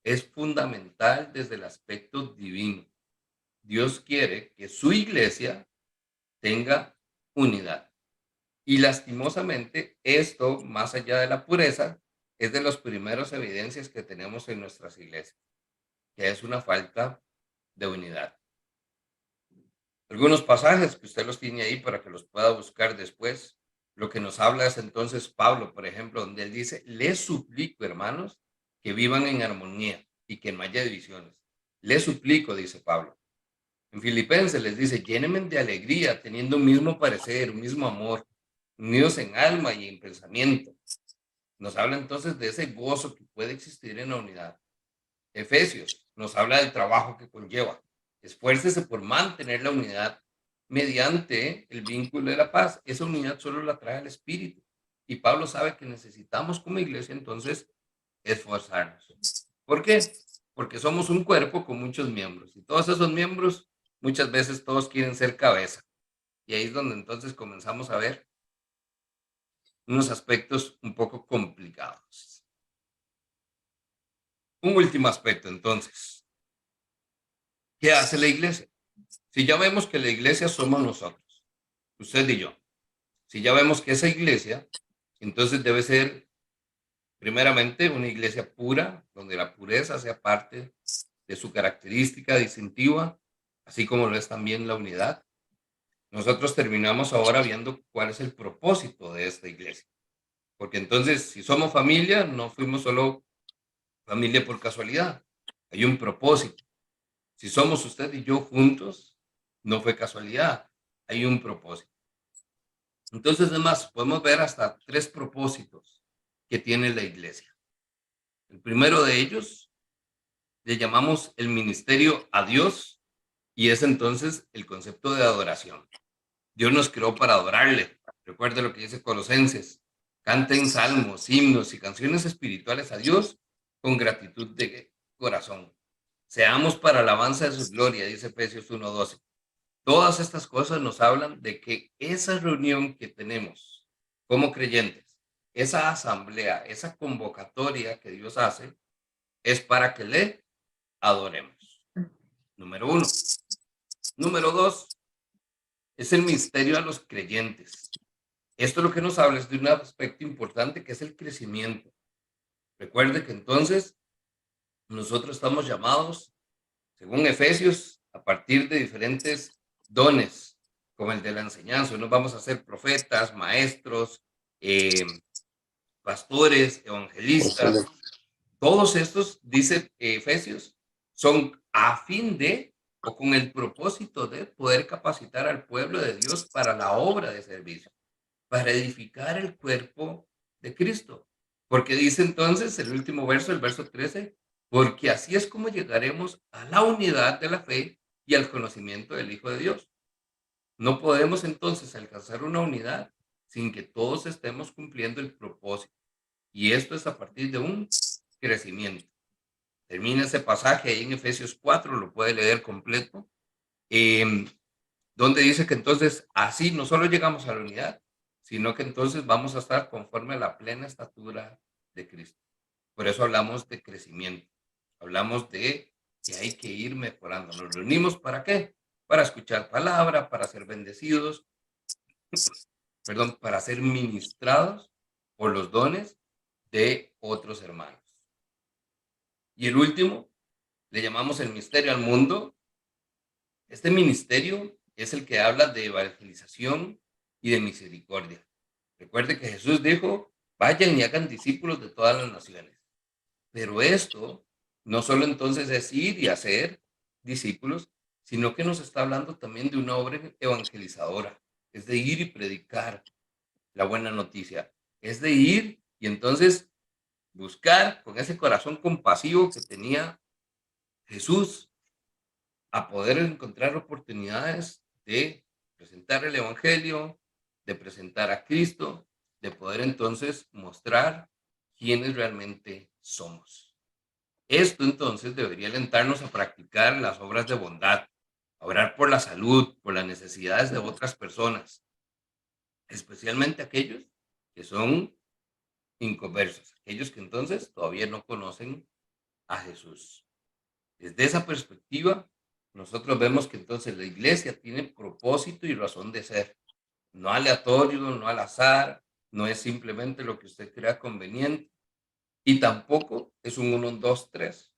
es fundamental desde el aspecto divino. Dios quiere que su iglesia tenga unidad. Y lastimosamente, esto, más allá de la pureza, es de las primeras evidencias que tenemos en nuestras iglesias, que es una falta de unidad. Algunos pasajes que usted los tiene ahí para que los pueda buscar después. Lo que nos habla es entonces Pablo, por ejemplo, donde él dice: les suplico, hermanos, que vivan en armonía y que no haya divisiones. Les suplico, dice Pablo. En Filipenses les dice: llénenme de alegría, teniendo un mismo parecer, un mismo amor, unidos en alma y en pensamiento. Nos habla entonces de ese gozo que puede existir en la unidad. Efesios nos habla del trabajo que conlleva. Esfuércese por mantener la unidad mediante el vínculo de la paz. Esa unidad solo la trae el Espíritu. Y Pablo sabe que necesitamos como iglesia entonces esforzarnos. ¿Por qué? Porque somos un cuerpo con muchos miembros. Y todos esos miembros, muchas veces todos quieren ser cabeza. Y ahí es donde entonces comenzamos a ver unos aspectos un poco complicados. Un último aspecto entonces. ¿Qué hace la iglesia? Si ya vemos que la iglesia somos nosotros, usted y yo. Si ya vemos que esa iglesia, entonces debe ser primeramente una iglesia pura, donde la pureza sea parte de su característica distintiva, así como lo es también la unidad. Nosotros terminamos ahora viendo cuál es el propósito de esta iglesia. Porque entonces, si somos familia, no fuimos solo familia por casualidad. Hay un propósito. Si somos usted y yo juntos, no fue casualidad, hay un propósito. Entonces, además, podemos ver hasta 3 propósitos que tiene la iglesia. El primero de ellos le llamamos el ministerio a Dios, y es entonces el concepto de adoración. Dios nos creó para adorarle. Recuerde lo que dice Colosenses: canten salmos, himnos y canciones espirituales a Dios con gratitud de corazón. Seamos para alabanza de su gloria, dice Efesios 1:12. Todas estas cosas nos hablan de que esa reunión que tenemos como creyentes, esa asamblea, esa convocatoria que Dios hace, es para que le adoremos. Número 1. Número 2, es el ministerio a los creyentes. Esto lo que nos habla es de un aspecto importante, que es el crecimiento. Recuerde que entonces nosotros estamos llamados, según Efesios, a partir de diferentes dones, como el de la enseñanza. Nos vamos a ser profetas, maestros, pastores, evangelistas. Todos estos, dice Efesios, son a fin de, o con el propósito de poder capacitar al pueblo de Dios para la obra de servicio, para edificar el cuerpo de Cristo. Porque dice entonces el último verso, el verso 13, porque así es como llegaremos a la unidad de la fe y al conocimiento del Hijo de Dios. No podemos entonces alcanzar una unidad sin que todos estemos cumpliendo el propósito. Y esto es a partir de un crecimiento. Termina ese pasaje ahí en Efesios 4, lo puede leer completo, donde dice que entonces así no solo llegamos a la unidad, sino que entonces vamos a estar conforme a la plena estatura de Cristo. Por eso hablamos de crecimiento, hablamos de que hay que ir mejorando. ¿Nos reunimos para qué? Para escuchar palabra, para ser bendecidos, para ser ministrados por los dones de otros hermanos. Y el último, le llamamos el ministerio al mundo. Este ministerio es el que habla de evangelización y de misericordia. Recuerde que Jesús dijo: vayan y hagan discípulos de todas las naciones. Pero esto no solo entonces es ir y hacer discípulos, sino que nos está hablando también de una obra evangelizadora. Es de ir y predicar la buena noticia. Es de ir y entonces buscar con ese corazón compasivo que tenía Jesús a poder encontrar oportunidades de presentar el evangelio, de presentar a Cristo, de poder entonces mostrar quiénes realmente somos. Esto entonces debería alentarnos a practicar las obras de bondad, a orar por la salud, por las necesidades de otras personas, especialmente aquellos que son inconversos, aquellos que entonces todavía no conocen a Jesús. Desde esa perspectiva, nosotros vemos que entonces la iglesia tiene propósito y razón de ser, no aleatorio, no al azar, no es simplemente lo que usted crea conveniente, y tampoco es un 1, 2, 3.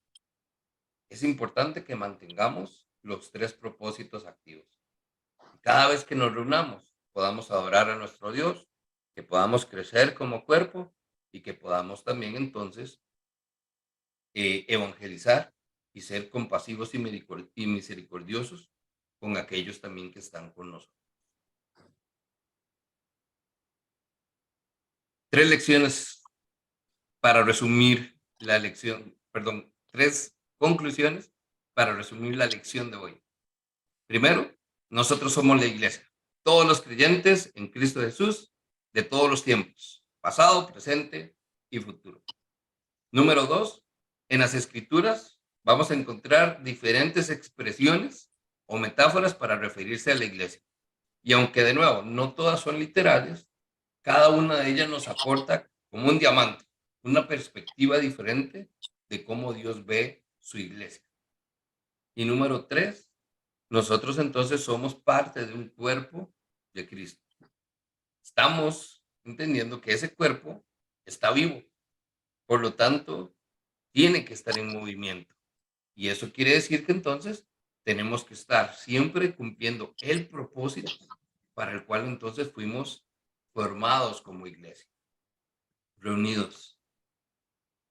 Es importante que mantengamos los 3 propósitos activos. Cada vez que nos reunamos, podamos adorar a nuestro Dios, que podamos crecer como cuerpo y que podamos también entonces evangelizar y ser compasivos y misericordiosos con aquellos también que están con nosotros. 3 lecciones para resumir la lección, 3 conclusiones para resumir la lección de hoy. Primero, nosotros somos la iglesia, todos los creyentes en Cristo Jesús de todos los tiempos, pasado, presente y futuro. Número 2, en las Escrituras vamos a encontrar diferentes expresiones o metáforas para referirse a la iglesia. Y aunque de nuevo no todas son literales, cada una de ellas nos aporta como un diamante, una perspectiva diferente de cómo Dios ve su iglesia. Y número 3, nosotros entonces somos parte de un cuerpo de Cristo. Estamos entendiendo que ese cuerpo está vivo, por lo tanto, tiene que estar en movimiento. Y eso quiere decir que entonces tenemos que estar siempre cumpliendo el propósito para el cual entonces fuimos formados como iglesia, reunidos.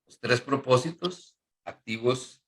Los 3 propósitos activos